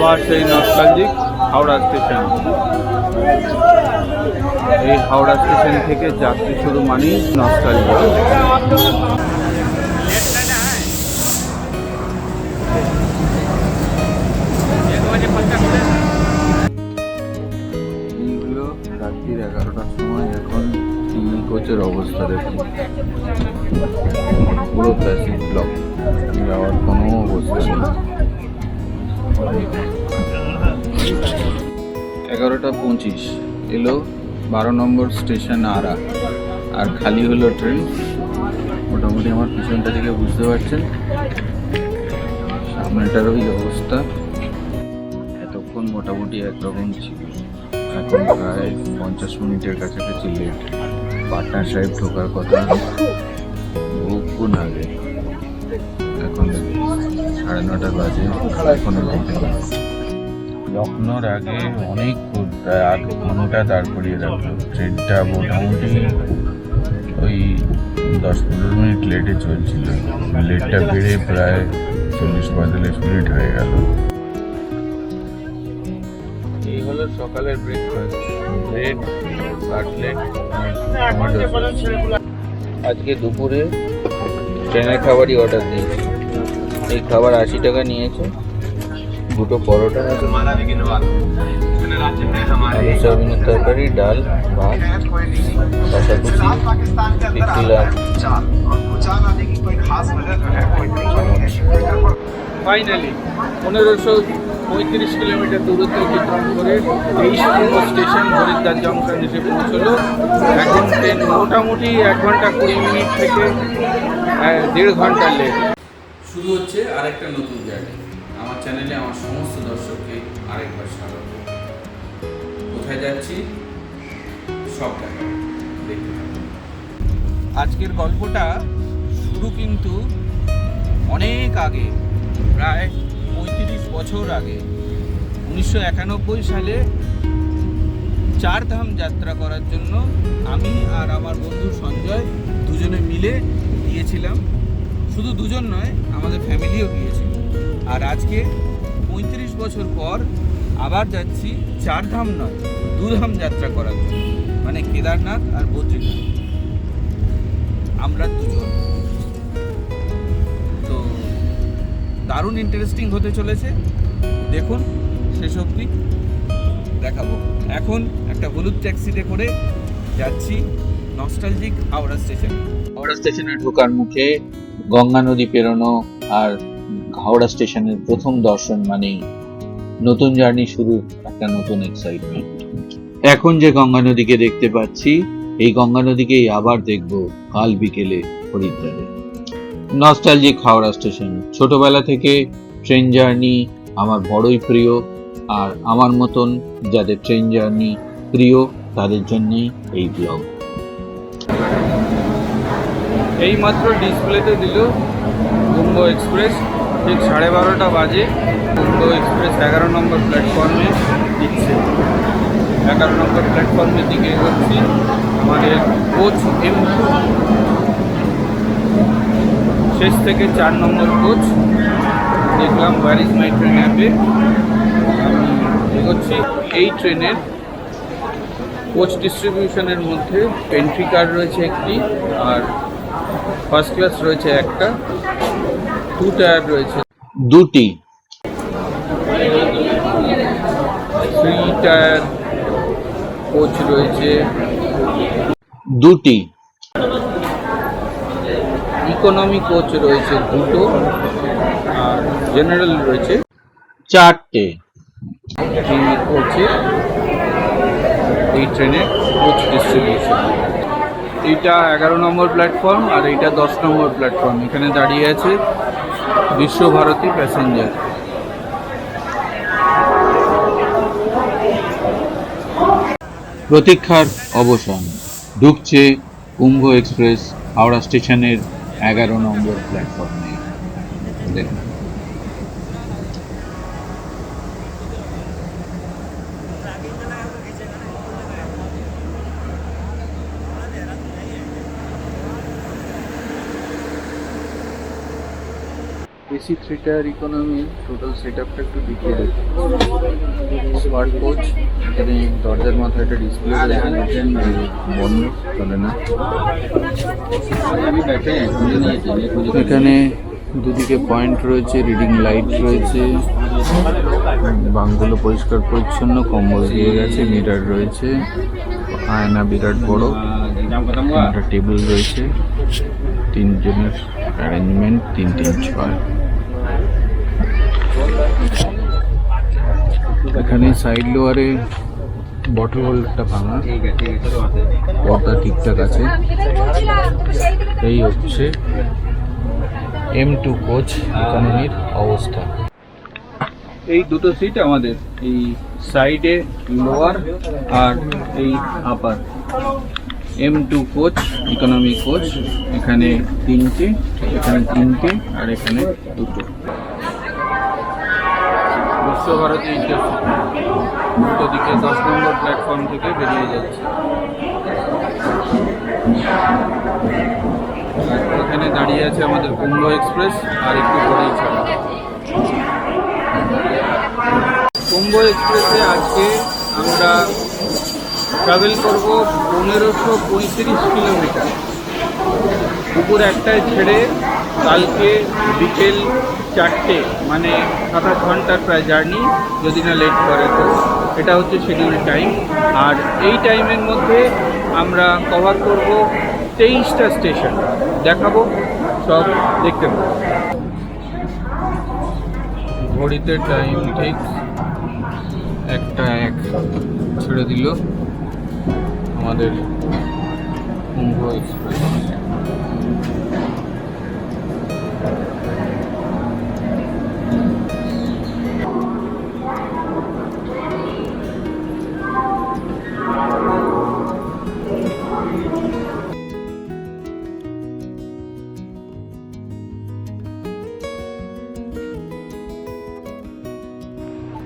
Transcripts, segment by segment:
আবার সেই nostalgic Howrah station. এই হাওড়া স্টেশন থেকে যাত্রী শুরু মানেই নস্টালজিক। এইগুলো রাত্রির 11টার সময়। এখন টিভি কোচের অবস্থা দেখুন, পুরো প্যাসিভ ব্লক, যাওয়ার কোনো অবস্থা নেই। 11টা 25 এলো 12 নম্বর স্টেশন আরা, আর খালি হলো ট্রেন। মোটামুটি আমার পিছনটা থেকে বুঝতে পারছেন, সামনেটার ওই অবস্থা। এতক্ষণ মোটামুটি একরকম ছিল, এখন প্রায় 50 মিনিটের কাছাকাছি লেট। পাটনা সাহেব ঢোকার কথা বহুক্ষণ আগে, এখন 9:30 বাজে, এখনো ঢোকেনি। লখনৌর আগে অনেক প্রায় 8 ঘন্টা দাঁড় করিয়ে রাখলো। ট্রেনটা মোটামুটি ওই 10-15 মিনিট লেটে চলছিল। লেটটা বেড়ে প্রায় 40-45 মিনিট হয়ে গেল। এই হলো সকালের breakfast, bread, cutlet, tomato sauce. আজকে দুপুরে ট্রেনের খাবারই অর্ডার দিয়েছি। এই খাবার 80 টাকা নিয়েছে। দুটো পরোটা, আলু সয়াবিনের তরকারি, ডাল, ভাত, কাঁচাকুচি, পিপিলা, ফাইনালি 1535 কিলোমিটার দূরত্ব অতিক্রম করে 23 নম্বর স্টেশন হরিদ্বার জংশন এসে পৌঁছলো। এখন ট্রেন মোটামুটি 1 ঘন্টা 20 মিনিট থেকে 1.5 ঘন্টা লেট। শুরু হচ্ছে আরেকটা নতুন জার্নি। আমার চ্যানেলে আমার সমস্ত দর্শককে আরেকবার স্বাগত। কোথায় যাচ্ছি সব দেখাবো, দেখতে থাকুন। আজকের গল্পটা শুরু কিন্তু অনেক আগে, প্রায় 35 বছর আগে। 1991 সালে 4 ধাম যাত্রা করার জন্য আমি আর আমার বন্ধু সঞ্জয় দুজনে মিলে গিয়েছিলাম। শুধু দুজন নয়, আমাদের ফ্যামিলিও গিয়েছিল। আর আজকে 35 বছর পর আবার যাচ্ছি 4 ধাম নয়, 2 ধাম যাত্রা করার জন্য, মানে কেদারনাথ আর বদ্রীনাথ। আমরা দুজন। তো দারুণ ইন্টারেস্টিং হতে চলেছে, দেখুন শেষ অবধি দেখাবো। এখন একটা হলুদ ট্যাক্সিতে করে যাচ্ছি নস্টালজিক হাওড়া স্টেশন। হাওড়া স্টেশনে ঢোকার মুখে গঙ্গা নদী পেরোনো আর হাওড়া স্টেশনের প্রথম দর্শন মানেই নতুন জার্নি শুরু, একটা নতুন এক্সাইটমেন্ট। এখন যে গঙ্গা নদীকে দেখতে পাচ্ছি, এই গঙ্গা নদীকেই আবার দেখব কাল বিকেলে হরিদ্বারে। Nostalgic Howrah station. ছোটবেলা থেকে ট্রেন জার্নি আমার বড়ই প্রিয়, আর আমার মতন যাদের ট্রেন জার্নি প্রিয় তাদের জন্যই এই ব্লগ। এইমাত্র ডিসপ্লেতে দিল কুম্ভ এক্সপ্রেস, ঠিক 12:30 বাজে। কুম্ভ এক্সপ্রেস 11 নম্বর প্ল্যাটফর্মে দিচ্ছে। 11 নম্বর প্ল্যাটফর্মের দিকে এগোচ্ছি। আমাদের কোচ M2, শেষ থেকে 4 নম্বর কোচ দেখলাম ওয়্যার ইজ মাই ট্রেন অ্যাপে। আমি এগোচ্ছি। এই ট্রেনের কোচ ডিস্ট্রিবিউশনের মধ্যে এন্ট্রি কার রয়েছে একটি, আর ফার্স্ট ক্লাস রয়েছে একটা, 2 টায়ার রয়েছে দুটি, 3 টায়ার কোচ রয়েছে দুটি, ইকোনমি কোচ রয়েছে দুটো, আর জেনারেল রয়েছে 4টে। হচ্ছে এই ট্রেনের কোচ ডিস্ট্রিবিউশন। এইটা 11 নম্বর প্ল্যাটফর্ম আর এইটা 10 নম্বর প্ল্যাটফর্ম। এখানে দাঁড়িয়ে আছে বিশ্বভারতী প্যাসেঞ্জার। প্রতীক্ষার অবসান। ঢুকছে কুম্ভ এক্সপ্রেস হাওড়া স্টেশনের 11 নম্বর প্ল্যাটফর্মে। দেখুন এসি 3 টায়ার ইকোনমি টোটাল সেটআপটা একটু দেখিয়ে দেব। স্মার্ট কোচ, এখানে দরজার মাথায় একটা ডিসপ্লে রয়েছে, বন্ধ চলে না। এখানে দুদিকে পয়েন্ট রয়েছে, রিডিং লাইট রয়েছে, বাংগুলো পরিষ্কার পরিচ্ছন্ন, কম্বল দিয়ে গেছে, মিরার রয়েছে, আয়না বিরাট বড়, একটা টেবিল রয়েছে, তিনজনের অ্যারেঞ্জমেন্ট, 3-3-6। এখানে সাইড লোয়ারে বটল হোল্ডারটা ভাঙা, পর্দা ঠিকঠাক আছে। এই হচ্ছে M2 কোচ ইকোনমির অবস্থা। এই দুটো সিট আমাদের, এই সাইডে লোয়ার আর এই আপার। M2 কোচ ইকোনমি কোচ, এখানে 3টে, এখানে 3টে, আর এখানে 2টো। বিশ্বভারতী ইন্টারসিটি দুটো দিকে 10 নম্বর প্ল্যাটফর্ম থেকে বেরিয়ে যাচ্ছে। এখানে দাঁড়িয়ে আছে আমাদের কুম্ভ এক্সপ্রেস, আর একটু পরেই ছাড়া। কুম্ভ এক্সপ্রেসে আজকে আমরা ট্রাভেল করব 1535 কিলোমিটার। দুপুর 1টায় ছেড়ে কালকে বিকেল 4টে, মানে 27 ঘন্টার প্রায় জার্নি, যদি না লেট করে তো। এটা হচ্ছে শিডিউল টাইম। আর এই টাইমের মধ্যে আমরা কভার করব 23টা স্টেশন, দেখাবো, সব দেখতে পাবো। ঘড়িতে টাইম ঠিক 1টা 1 ছেড়ে দিল আমাদের কুম্ভ এক্সপ্রেস।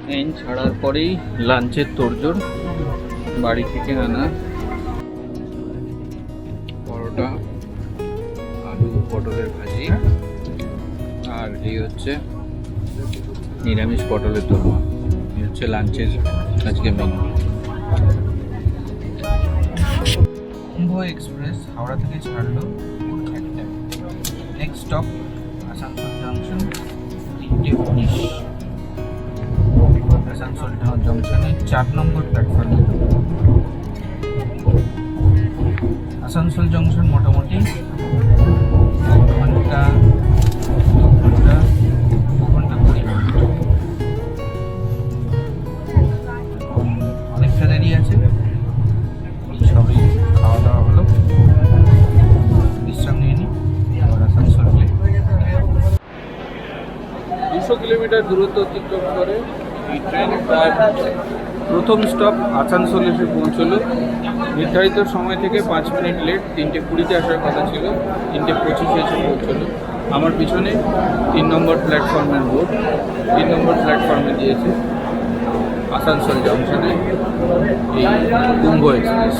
ট্রেন ছাড়ার পরেই লাঞ্চের তোড়জোড়। বাড়ি থেকে আনা পরোটা, আলু পটলের ভাজি, আর এই হচ্ছে নিরামিষ পটলের দোরমা। এই হচ্ছে লাঞ্চের আজকে মেনু। কুম্ভ এক্সপ্রেস হাওড়া থেকে ছাড়লো 1টায়। Next stop Asansol junction, 3:19। আসানসোল জংশনে 4 নম্বর প্ল্যাটফর্মে। আসানসোল জংশন মোটামুটি 2 ঘন্টা 20 মিনিট। অনেকটা দেরি আছে, সবই খাওয়া দাওয়া হলো, বিশ্রাম নিয়ে নিই, আবার আসানসোল 200 কিলোমিটার দূরত্ব অতিক্রম করে এই ট্রেন তার প্রথম স্টপ আসানসোল এসে পৌঁছলো। নির্ধারিত সময় থেকে 5 মিনিট লেট, 3:20-তে আসার কথা ছিল, 3:25-এ এসে পৌঁছলো। আমার পিছনে 3 নম্বর প্ল্যাটফর্মের বোর্ড, 3 নম্বর প্ল্যাটফর্মে দিয়েছে আসানসোল জংশনে এই কুম্ভ এক্সপ্রেস।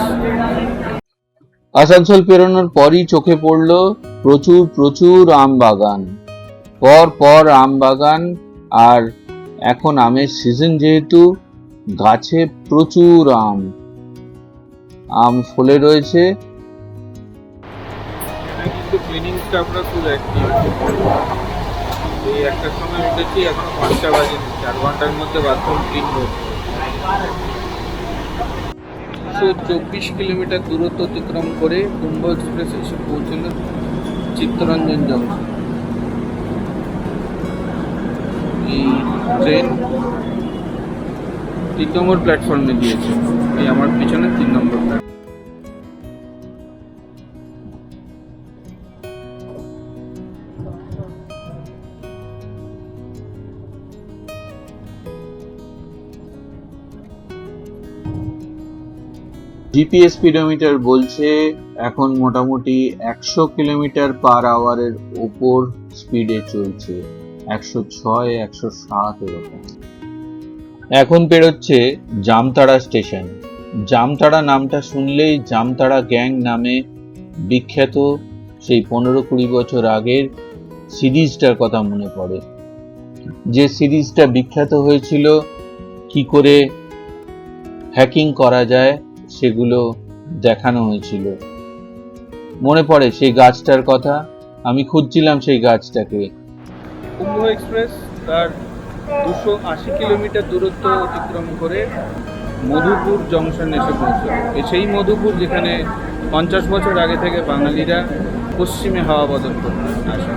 আসানসোল পেরোনোর পরই চোখে পড়ল প্রচুর প্রচুর আম বাগান, পর আম বাগান। আর এখন আমের সিজন, যেহেতু গাছে প্রচুর আম ফলে রয়েছে। কিন্তু ক্লিনিং স্টাফরা খুব অ্যাক্টিভ। এই একটা সময় উঠেছি, এখন 5টা বাজে, 4 ঘন্টার মধ্যে বাথরুম ক্লিন হচ্ছে। 124 কিলোমিটার দূরত্ব অতিক্রম করে কুম্ভ এক্সপ্রেস এসে পৌঁছল চিত্তরঞ্জন জংশন। এই ট্রেন 3 নম্বর প্ল্যাটফর্মে দিয়েছে, এই আমার পিছনে 3 নম্বর প্ল্যাটফর্ম। জিপিএস স্পিডোমিটার বলছে এখন মোটামুটি 100 কিলোমিটার পার আওয়ারের ওপর স্পিডে চলছে, 106, 107 এরকম। এখন পেরোচ্ছে জামতাড়া স্টেশন। জামতাড়া নামটা শুনলেই জামতাড়া গ্যাং নামে বিখ্যাত সেই 15-20 বছর আগের সিরিজটার কথা মনে পড়ে, যে সিরিজটা বিখ্যাত হয়েছিল কি করে হ্যাকিং করা যায় সেগুলো দেখানো হয়েছিল। মনে পড়ে সেই গাছটার কথা, আমি খুঁজছিলাম সেই গাছটাকে। কুম্ভ এক্সপ্রেস তার 280 কিলোমিটার দূরত্ব অতিক্রম করে মধুপুর জংশন এসে পৌঁছল। সেই মধুপুর যেখানে 50 বছর আগে থেকে বাঙালিরা পশ্চিমে হাওয়া বদল করতে আসে।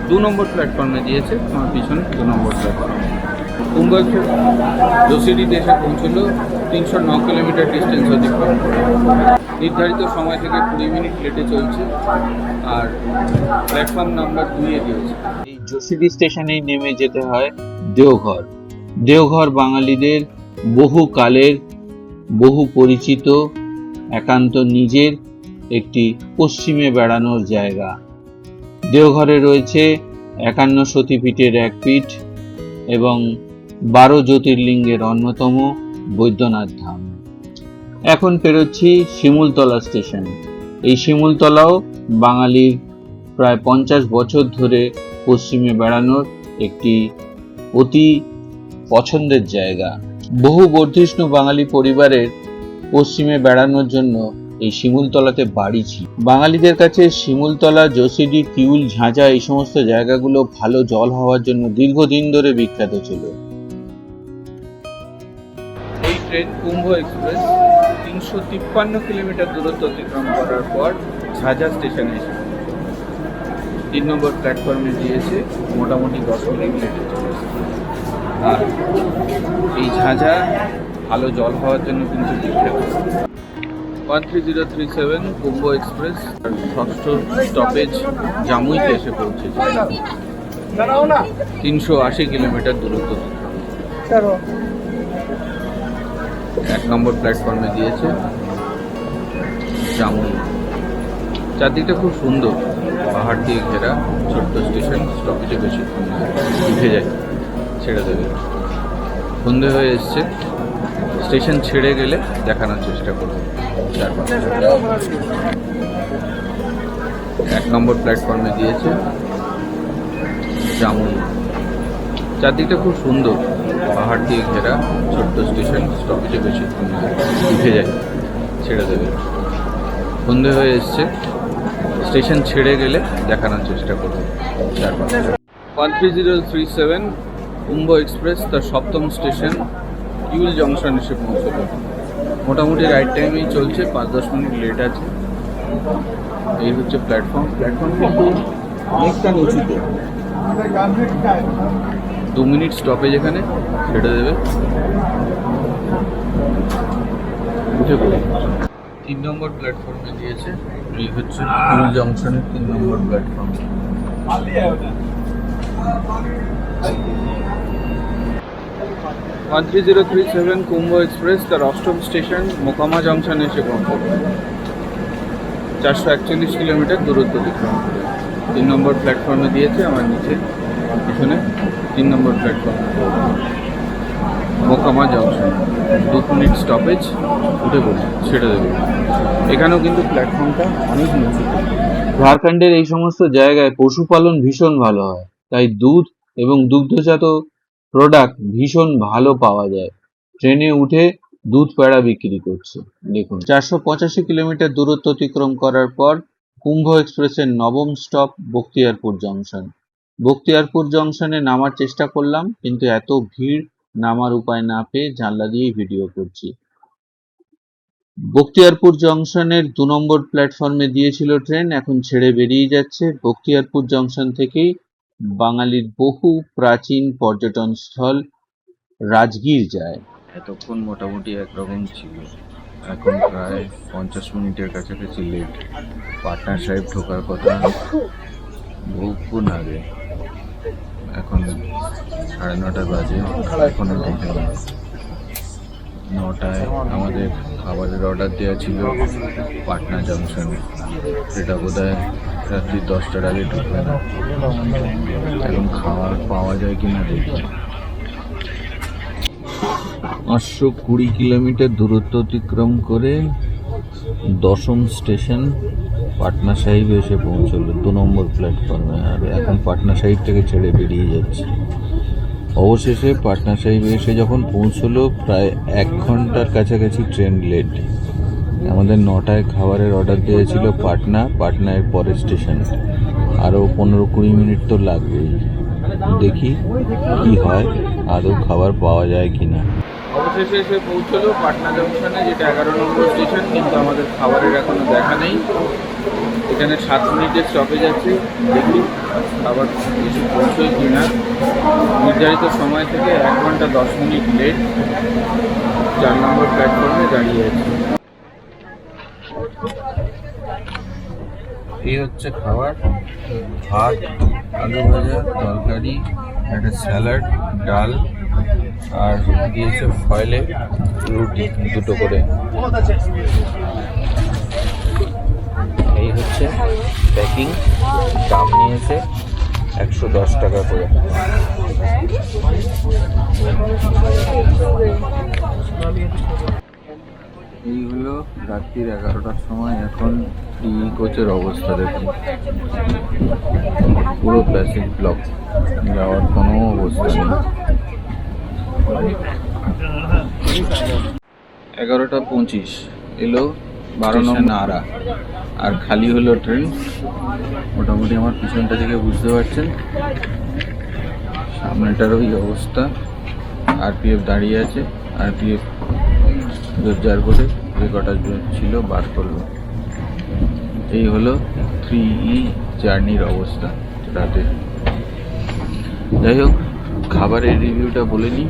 2 নম্বর প্ল্যাটফর্মে দিয়েছে আমার পিছনে, 2 নম্বর প্ল্যাটফর্ম। কুম্ভ এক্সপ্রেস জোসিডিতে এসে পৌঁছল 309 কিলোমিটার ডিস্টেন্স অতিক্রম করে। নির্ধারিত সময় থেকে 20 মিনিট লেটে চলছে আর প্ল্যাটফর্ম নাম্বার 2-এ দিয়েছে। এই জোসিডি স্টেশনেই নেমে যেতে হয় দেওঘর। দেওঘর বাঙালিদের বহু কালের, বহু পরিচিত, একান্ত নিজের একটি পশ্চিমে বেড়ানোর জায়গা। দেওঘরে রয়েছে 51 সতীপীঠের এক পীঠ এবং 12 জ্যোতির্লিঙ্গের অন্যতম বৈদ্যনাথ ধাম। এখন পেরোচ্ছি শিমুলতলা স্টেশন। এই শিমুলতলাও বাঙালির প্রায় 50 বছর ধরে পশ্চিমে বেড়ানোর একটি অতি পছন্দের জায়গা। বহু বর্ধিষ্ণু বাঙালি পরিবারের পশ্চিমে বেড়ানোর জন্য এই শিমুলতলাতে বাড়ি ছিল। বাঙালিদের কাছে শিমুলতলা, জোসিডি, কিউল, ঝাঁঝা এই সমস্ত জায়গাগুলো ভালো জল হওয়ার জন্য দীর্ঘদিন ধরে বিখ্যাত ছিল। এই ট্রেন কুম্ভ এক্সপ্রেস 353 কিলোমিটার দূরত্ব অতিক্রম করার পর ঝাঁঝা স্টেশনে এসে 3 নম্বর প্ল্যাটফর্মে দিয়েছে, মোটামুটি 10 মিনিট লেটে চলেছে। আর এই ঝাঁঝা ভালো জল হওয়ার জন্য কিন্তু বিখ্যাত। 13037 কুম্ভ এক্সপ্রেস ষষ্ঠ স্টপেজ জামুইতে এসে পৌঁছেছে। 380 কিলোমিটার দূরত্ব। 1 নম্বর প্ল্যাটফর্মে দিয়েছে জামুই। চারদিকটা খুব সুন্দর, পাহাড় দিয়ে ঘেরা, ছোট্ট স্টেশন। স্টপেজে বেশিক্ষণ উঠে যায়, ছেড়ে দেবে। সন্ধে হয়ে এসছে, স্টেশন ছেড়ে গেলে দেখানোর চেষ্টা করবো চারপাশে। 1 নম্বর প্ল্যাটফর্মে দিয়েছে জামুই। চারদিকটা খুব সুন্দর, পাহাড় দিয়ে ঘেরা, ছোট্ট স্টেশন। স্টপেজে বেশিক্ষণ উঠে যায়, ছেড়ে দেবে। সন্ধে হয়ে এসছে, স্টেশন ছেড়ে গেলে দেখানোর চেষ্টা করবো চারপাশে। 13037 কুম্ভ এক্সপ্রেস তার 7ম স্টেশন কিউল জংশন এসে পৌঁছল। মোটামুটি রাইট টাইমেই চলছে, 5-10 মিনিট লেট আছে। এই হচ্ছে প্ল্যাটফর্ম। প্ল্যাটফর্ম কিন্তু অনেকটা নিচুতে। 2 মিনিট স্টপেজ এখানে, ছেড়ে দেবে, উঠে পড়ে। 3 নম্বর প্ল্যাটফর্মে দিয়েছে। এই হচ্ছে কিউল জংশনের 3 নম্বর প্ল্যাটফর্ম। 13037 কুম্ভ এক্সপ্রেস তার 8ম স্টেশন মোকামা জংশন এসে পৌঁছল। 441 কিলোমিটার দূরত্ব অতিক্রম করে 3 নম্বর প্ল্যাটফর্মে দিয়েছে। আমার নিচে পিছনে 3 নম্বর platform Mokama junction. 2 minute stoppage, উঠে পড়ে, ছেড়ে দেবে। এখানেও কিন্তু প্ল্যাটফর্মটা অনেক নিচু। ঝাড়খণ্ডের এই সমস্ত জায়গায় পশুপালন ভীষণ ভালো হয়, তাই দুধ এবং দুগ্ধজাত প্রোডাক্ট ভীষণ ভালো পাওয়া যায়। ট্রেনে উঠে দুধ পেড়া বিক্রি করছে। দেখুন, 485 কিলোমিটার দূরত্ব অতিক্রম করার পর কুম্ভ এক্সপ্রেসের 9ম স্টপ বখতিয়ারপুর জংশন। বখতিয়ারপুর জংশনে নামার চেষ্টা করলাম, কিন্তু এত ভিড়, নামার উপায় না পেয়ে জানলা দিয়েই ভিডিও করছি। বখতিয়ারপুর জংশনের 2 নম্বর প্ল্যাটফর্মে দিয়েছিল ট্রেন, এখন ছেড়ে বেরিয়ে যাচ্ছে। বখতিয়ারপুর জংশন থেকেই বাঙালির বহু প্রাচীন পর্যটন স্থল রাজগীর যায়। এতক্ষণ মোটামুটি একরকম ছিল, এখন প্রায় 50 মিনিটের কাছাকাছি লেট। পাটনা সাহেব ঢোকার কথা বহুক্ষণ আগে, এখন 9:30 বাজে, এখনো ঢোকেনি। 9টায় আমাদের খাবারের অর্ডার দেওয়া ছিল পাটনা জংশনে, সেটা বোধহয় রাত্রি 10টার আগে ঢুকবে না। এখন খাবার পাওয়া যায় কিনা দেখি। 520 কিলোমিটার দূরত্ব অতিক্রম করে 10ম স্টেশন পাটনা সাহিব এসে পৌঁছলো 2 নম্বর প্ল্যাটফর্মে, আর এখন পাটনা সাহিব থেকে ছেড়ে বেরিয়ে যাচ্ছে। অবশেষে পাটনা সাহিব এসে যখন পৌঁছলো প্রায় 1 ঘন্টার কাছাকাছি ট্রেন লেট। আমাদের 9টায় খাবারের অর্ডার দেওয়া ছিল পাটনার পরের স্টেশনে, আরও 15-20 মিনিট তো লাগবেই। দেখি কি হয়, আদৌ খাবার পাওয়া যায় কি না। অবশেষে এসে পৌঁছলো পাটনা জংশনে, যেটা 11 নম্বর স্টেশন, কিন্তু আমাদের খাবারের এখনো দেখা নেই। এখানে 7 মিনিটের স্টপেজ আছে, দেখি খাবার এসে পৌঁছয় কি না। নির্ধারিত সময় থেকে 1 ঘন্টা 10 মিনিট লেট। 4 নম্বর প্ল্যাটফর্মে দাঁড়িয়ে আছে। এই হচ্ছে খাবার: ভাত, আলু ভাজা, তরকারি, একটা স্যালাড, ডাল, আর দিয়েছে ফয়েলে রুটি 2টো করে। এই হচ্ছে প্যাকিং। দাম নিয়েছে 110 টাকা করে। এই হলো রাত্রির 11টার সময়। এখন কোচের অবস্থা দেখুন, পুরো প্যাসেজ ব্লক, যাওয়ার কোনো অবস্থা নেই। 11টা 25 এলো 12 নম্বর আরা, আর খালি হলো ট্রেন। মোটামুটি আমার পিছনটা থেকে বুঝতে পারছেন, সামনেটার ওই অবস্থা। আরপিএফ দাঁড়িয়ে আছে, আরপিএফ জোরজার করে যে কটা ছিল বার করলো। এই হলো 3E জার্নির অবস্থা রাতে। যাই হোক, খাবারের রিভিউটা বলে নিই।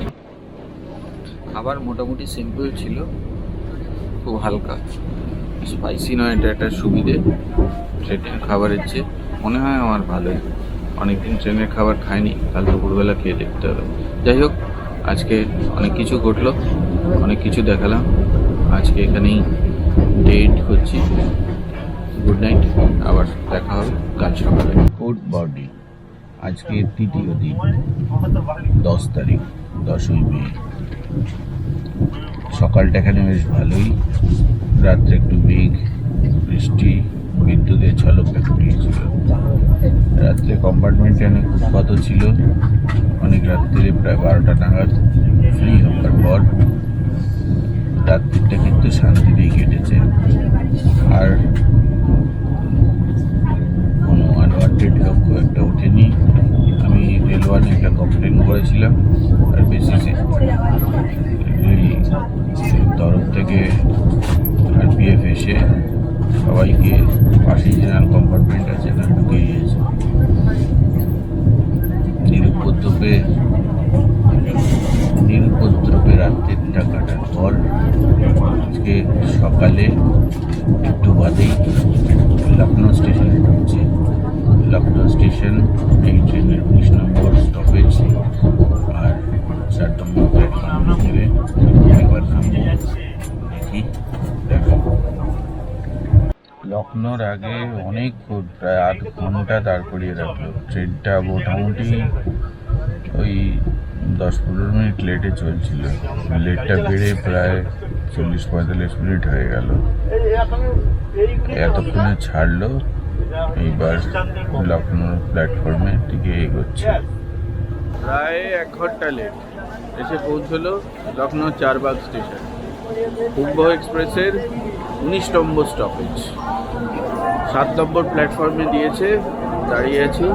খাবার মোটামুটি সিম্পল ছিল, খুব হালকা, স্পাইসি নয়, এটা একটা সুবিধে ট্রেনের খাবারের চেয়ে। মনে হয় আমার ভালোই, অনেকদিন ট্রেনের খাবার খাইনি, কাল দুপুরবেলা খেয়ে দেখতে হবে। যাই হোক, আজকে অনেক কিছু ঘটলো, অনেক কিছু দেখালাম। আজকে এখানেই ডেট করছি। গুড নাইট, আবার দেখা হবে কাল সকালে। গুড বডি, আজকে তৃতীয় দিন, 10 তারিখ, 10ই মে। সকালটা এখানে বেশ ভালোই, রাত্রে একটু মেঘ, বৃষ্টি, বিদ্যুতের ঝলকটা ফুটিয়েছিল। রাত্রে কম্পার্টমেন্টে অনেক উৎপাতও ছিল। অনেক রাত্রে প্রায় 12টা নাগাদ ফ্রি হওয়ার পর রাত্রিটা কিন্তু শান্তিতেই কেটেছে। আর কোনো আনওয়ান্টেড লোক খুব একটা ওঠেনি। আমি রেলওয়ানে একটা কমপ্লেন করেছিলাম, আর বেসিসে তরফ থেকে আরপিএফ এসে সবাইকে পাশে জেনারেল কম্পার্টমেন্ট আছে না ঢুকিয়ে দিয়েছে। নিরুপদ্রবে রাত্রিটা কাটার পর আজকে সকালে একটু বাদেই লখনৌ স্টেশনে ঢুকছি। লখনৌ স্টেশন এই ট্রেনের 19 নম্বর স্টপেজ, আর 4 নম্বর প্ল্যাটফর্ম হিসেবে একবার নামবো, দেখি দেখো। লখনৌর আগে অনেকক্ষণ, প্রায় 8 ঘন্টা দাঁড় করিয়ে রাখলো। ট্রেনটা মোটামুটি ওই 10-15 মিনিট লেটে চলছিল। লেটটা বেড়ে প্রায় 40-45 মিনিট হয়ে গেল। এতক্ষণে ছাড়লো, এইবার লখনৌ প্ল্যাটফর্মের দিকে এগোচ্ছে। প্রায় 1 ঘন্টা লেট, এসে পৌঁছলো লখনৌ চারবাগ স্টেশন। কুম্ভ এক্সপ্রেসের 19 নম্বর স্টপেজ, 7 নম্বর প্ল্যাটফর্মে দিয়েছে। দাঁড়িয়ে আছি।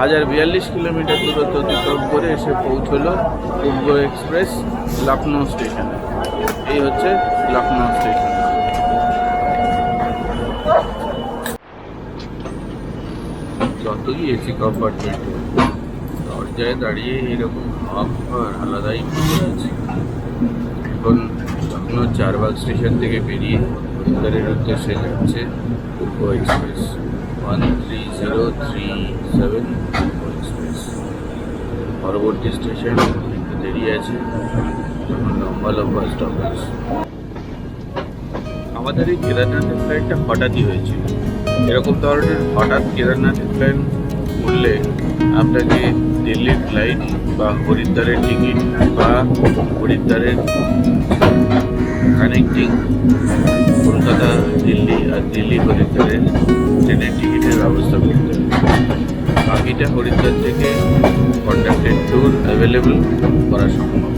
1042 কিলোমিটার দূরত্ব অতিক্রম করে এসে পৌঁছলো কুম্ভ এক্সপ্রেস লখনৌ স্টেশনে। এই হচ্ছে লখনৌ স্টেশন। যতই এসি কম্পার্টমেন্ট, দরজায় দাঁড়িয়ে এরকম হাওয়া আলাদাই মজা আছে। এখন লখনৌ চারবাগ স্টেশন থেকে বেরিয়ে হরিদ্বারের উদ্দেশ্যে যাচ্ছে কুম্ভ এক্সপ্রেস 13037 কুম্ভ এক্সপ্রেস। পরবর্তী স্টেশন একটু দেরি আছে, তখন লম্বা লম্বা স্টপেজ। আমাদের এই কেদারনাথের ফ্লাইটটা হঠাৎই হয়েছিল। এরকম ধরনের হঠাৎ কেদারনাথের প্ল্যান করলে আপনাকে দিল্লির ফ্লাইট বা হরিদ্বারের টিকিট বা হরিদ্বারের কানেক্টিং কলকাতা দিল্লি আর দিল্লি হরিদ্বারের ট্রেনের টিকিটের ব্যবস্থা করতে হবে। বাকিটা হরিদ্বার থেকে কন্ডাক্টেড ট্যুর অ্যাভেলেবল করা সম্ভব।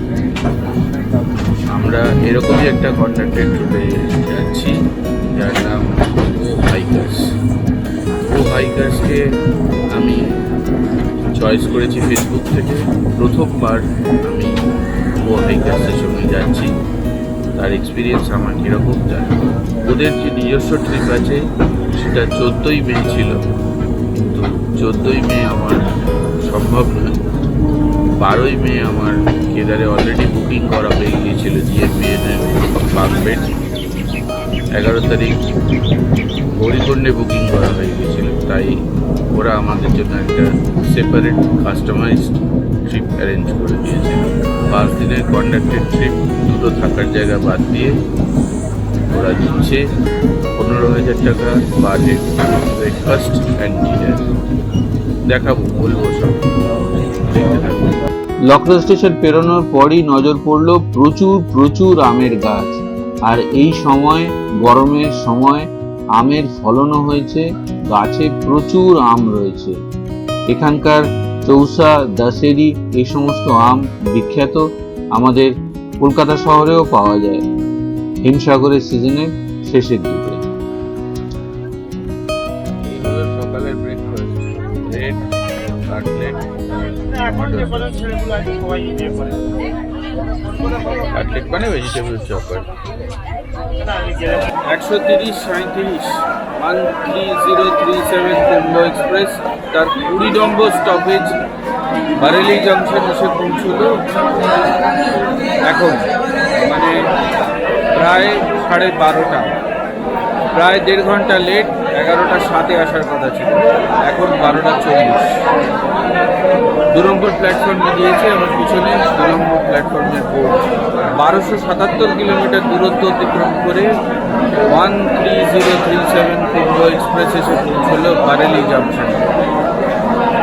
আমরা এরকমই একটা কন্ডাক্টেড ট্যুরে যাচ্ছি, যার নাম ও হাইকার্স। ও হাইকার্সকে আমি চয়েস করেছি ফেসবুক থেকে। প্রথমবার আমি ও হাইকার্সের সঙ্গে যাচ্ছি, তার এক্সপিরিয়েন্স আমার কীরকম জানি। ওদের যে নিজস্ব ট্রিপ আছে সেটা 14ই মে ছিল, কিন্তু 14ই মে আমার সম্ভব নয়। 12ই মে আমার কেদারে অলরেডি বুকিং করা হয়ে গিয়েছিল জিএমবিএনের বাংবেট। 11 তারিখ গৌরীকুণ্ডে বুকিং করা হয়ে গিয়েছিল, তাই ওরা আমাদের জন্য একটা সেপারেট কাস্টমাইজড ট্রিপ অ্যারেঞ্জ করে দিয়েছিল। 5 দিনের কন্ডাক্টেড ট্রিপ, দুটো থাকার জায়গা বাদ দিয়ে ওরা দিচ্ছে 15,000 টাকা বাজেট, ব্রেকফাস্ট অ্যান্ড ডিনার। দেখাবো, বলবো সব, দেখতে থাকবো। লখনৌ স্টেশন পেরোনোর পরই নজর পড়লো প্রচুর আমের গাছ। আর এই সময়, গরমের সময়, আমের ফলনও হয়েছে, গাছে প্রচুর আম রয়েছে। এখানকার চৌসা, দাশেরি এই সমস্ত আম বিখ্যাত, আমাদের কলকাতা শহরেও পাওয়া যায় হিমসাগরের সিজনের শেষের দিকে। এইগুলো সকালের ব্রেকফাস্ট, ব্রেড, কাটলেট, কাটলেট মানে ভেজিটেবল চপার। 130, 37, 13037 কুম্ভ এক্সপ্রেস তার 20 নম্বর স্টপেজ বারেলি জংশন এসে পৌঁছলো এখন, মানে প্রায় 12:30, প্রায় 1.5 ঘন্টা লেট। 11টা 7-এ আসার কথা ছিল, এখন 12টা 40। 2 নম্বর প্ল্যাটফর্মে দিয়েছে আমার পিছনে 2 নম্বর প্ল্যাটফর্মের বোর্ড। 1277 কিলোমিটার দূরত্ব অতিক্রম করে 13037 কুম্ভ এক্সপ্রেস এসে পৌঁছলো বারেলি জংশন।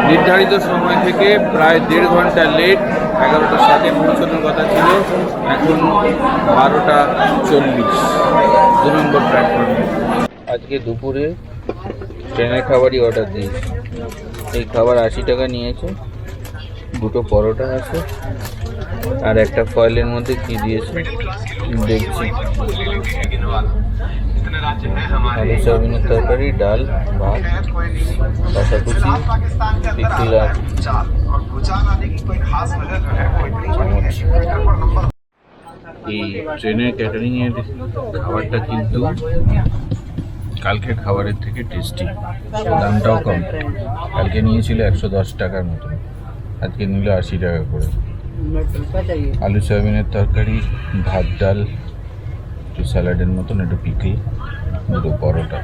নির্ধারিত সময় থেকে প্রায় 1.5 ঘন্টা লেট। 11টা 7-এ পৌঁছানোর কথা ছিল, এখন 12টা 40, 2 নম্বর প্ল্যাটফর্মে। আজকে দুপুরে ট্রেনের খাবারই অর্ডার দিয়েছি। এই খাবার 80 টাকা নিয়েছে। 2টো পরোটা আছে আর একটা ফয়েলের মধ্যে কি দিয়েছে দেখছি। আলু সয়াবিনের তরকারি, ডাল, ভাত, শশাকুচি, পিকল আর চামচ। এই ট্রেনের ক্যাটারিংয়ের খাবারটা কিন্তু কালকের খাবারের থেকে টেস্টি, দামটাও কম। কালকে নিয়েছিল 110 টাকার মতন, আজকে নিল 80 টাকা করে। আলু সয়াবিনের তরকারি, ভাত, ডাল, একটু স্যালাডের মতন, একটু পিকল, 2টো পরোটা,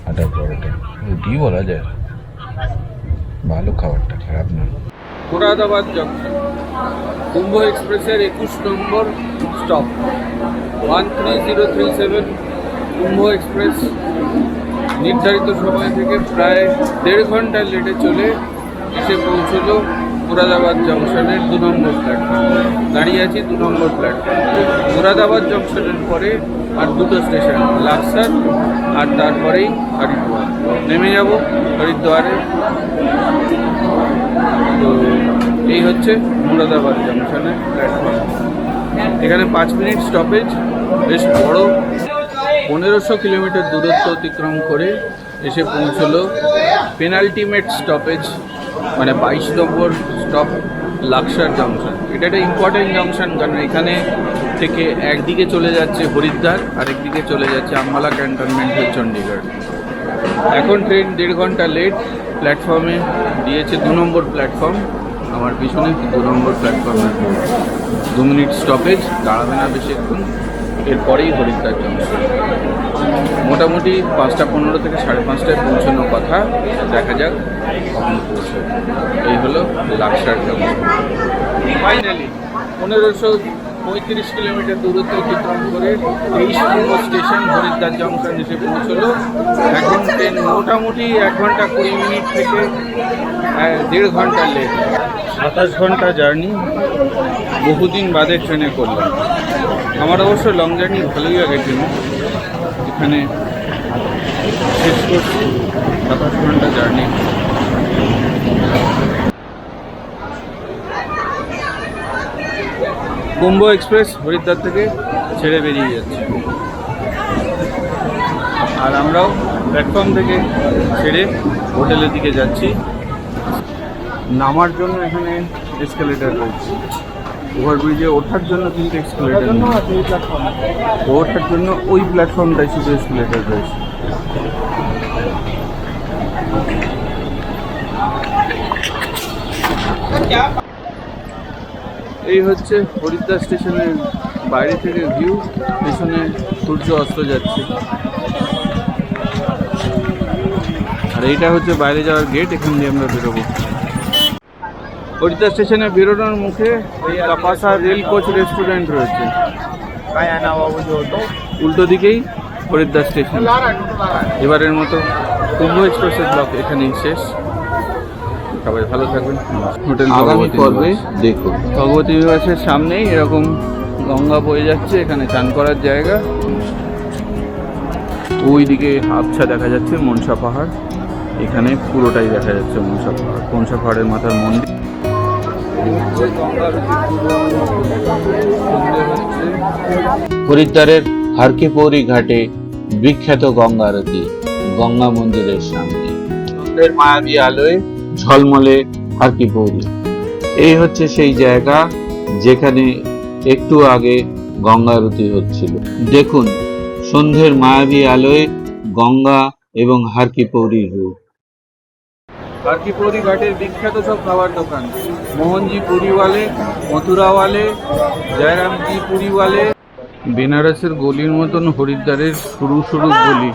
আটার পরোটা, রুটি বলা যায়। ভালো খাবারটা, খারাপ না। মুরাদাবাদ জংশন কুম্ভ এক্সপ্রেসের 21 নম্বর স্টপ 13037 কুম্ভ এক্সপ্রেস নির্ধারিত সময় থেকে প্রায় 1.5 ঘন্টা লেটে চলে এসে পৌঁছলো মুরাদাবাদ জংশনের 2 নম্বর প্ল্যাটফর্মে। দাঁড়িয়ে আছি 2 নম্বর প্ল্যাটফর্মে। মুরাদাবাদ জংশনের পরে আর 2টো স্টেশন, লাক্সার আর তারপরেই হরিদ্বার। নেমে যাব হরিদ্বারে। তো এই হচ্ছে মুরাদাবাদ জংশনের প্ল্যাটফর্ম। এখানে 5 মিনিট স্টপেজ, বেশ বড়। 1500 কিলোমিটার দূরত্ব অতিক্রম করে এসে পৌঁছলো পেনাল্টিমেট স্টপেজ, মানে 22 নম্বর স্টপ লাক্সার জংশন। এটা একটা ইম্পর্টেন্ট জংশন, কারণ এখানে থেকে একদিকে চলে যাচ্ছে হরিদ্বার, আরেকদিকে চলে যাচ্ছে আম্বালা ক্যান্টনমেন্ট হয়ে চণ্ডীগড়। এখন ট্রেন 1.5 ঘন্টা লেট। প্ল্যাটফর্মে দিয়েছে 2 নম্বর প্ল্যাটফর্ম, আমার পিছনে 2 নম্বর প্ল্যাটফর্মের বোর্ড। 2 মিনিট স্টপেজ, দাঁড়াবে না বেশিক্ষণ, এরপরেই হরিদ্বার জংশন। মোটামুটি 5:15 থেকে 5:30টায় পৌঁছানোর কথা, দেখা যাক কখন পৌঁছায়। এই হলো লাক্সার জংশন। ফাইনালি 1535 কিলোমিটার দূরত্ব অতিক্রম করে 23 নম্বর স্টেশন হরিদ্বার জংশন এসে পৌঁছলো। এখন ট্রেন মোটামুটি 1 ঘন্টা 20 মিনিট থেকে 1.5 ঘন্টা লেট। 27 ঘন্টা জার্নি বহুদিন বাদে ট্রেনে করলাম। আমার অবশ্য লং জার্নি ভালোই লাগে ট্রেনে। এখানে শেষ করছি 27 ঘন্টা জার্নি। কুম্ভ এক্সপ্রেস হরিদ্বার থেকে ছেড়ে বেরিয়ে যাচ্ছে, আর আমরাও প্ল্যাটফর্ম থেকে ছেড়ে হোটেলের দিকে যাচ্ছি। নামার জন্য এখানে এসকেলেটার রয়েছে, ওভারব্রিজে ওঠার জন্য কিন্তু এসকেলেটার নেই। ওঠার জন্য ওই প্ল্যাটফর্মটাই শুধু এসকেলেটার রয়েছে। এই হচ্ছে হরিদ্বার স্টেশনের বাইরে থেকে ভিউ, পেছনে সূর্য অস্ত যাচ্ছে। আর এইটা হচ্ছে বাইরে যাওয়ার গেট, এখান দিয়ে আমরা বেরোবো। হরিদ্বার স্টেশনে বেরোনোর মুখে কাপাসা রেল কোচ রেস্টুরেন্ট রয়েছে, উল্টো দিকেই হরিদ্বার স্টেশন। এবারের মতো কুম্ভ এক্সপ্রেসের ব্লগ এখানেই শেষ। সবাই ভালো থাকবেন। হোটেল আগামী পর্বে দেখুন। ভগবতী বিবাসের সামনেই এরকম গঙ্গা বয়ে যাচ্ছে, এখানে চান করার জায়গা। ওইদিকে আবছা দেখা যাচ্ছে মনসা পাহাড়, এখানে পুরোটাই দেখা যাচ্ছে মনসা পাহাড়। মনসা পাহাড়ের মাথার মন্দির। হরিদ্বারের হারকি পৌরি ঘাটে বিখ্যাত গঙ্গা আরতি গঙ্গা মন্দিরের সামনে। সন্ধ্যের মায়াবী আলোয় ঝলমলে হারকি পৌরি। এই হচ্ছে সেই জায়গা যেখানে একটু আগে গঙ্গা আরতি হচ্ছিল। দেখুন সন্ধ্যের মায়াবী আলোয় গঙ্গা এবং হারকি পৌরির রূপ। হারকি পৌরি ঘাটের বিখ্যাত সব খাবার দোকান, মোহনজি পুরিওয়ালে, মথুরাওয়ালে, জয়রামজি পুরিওয়ালে। বেনারসের গলির মতন হরিদ্বারের সরু সরু গলি।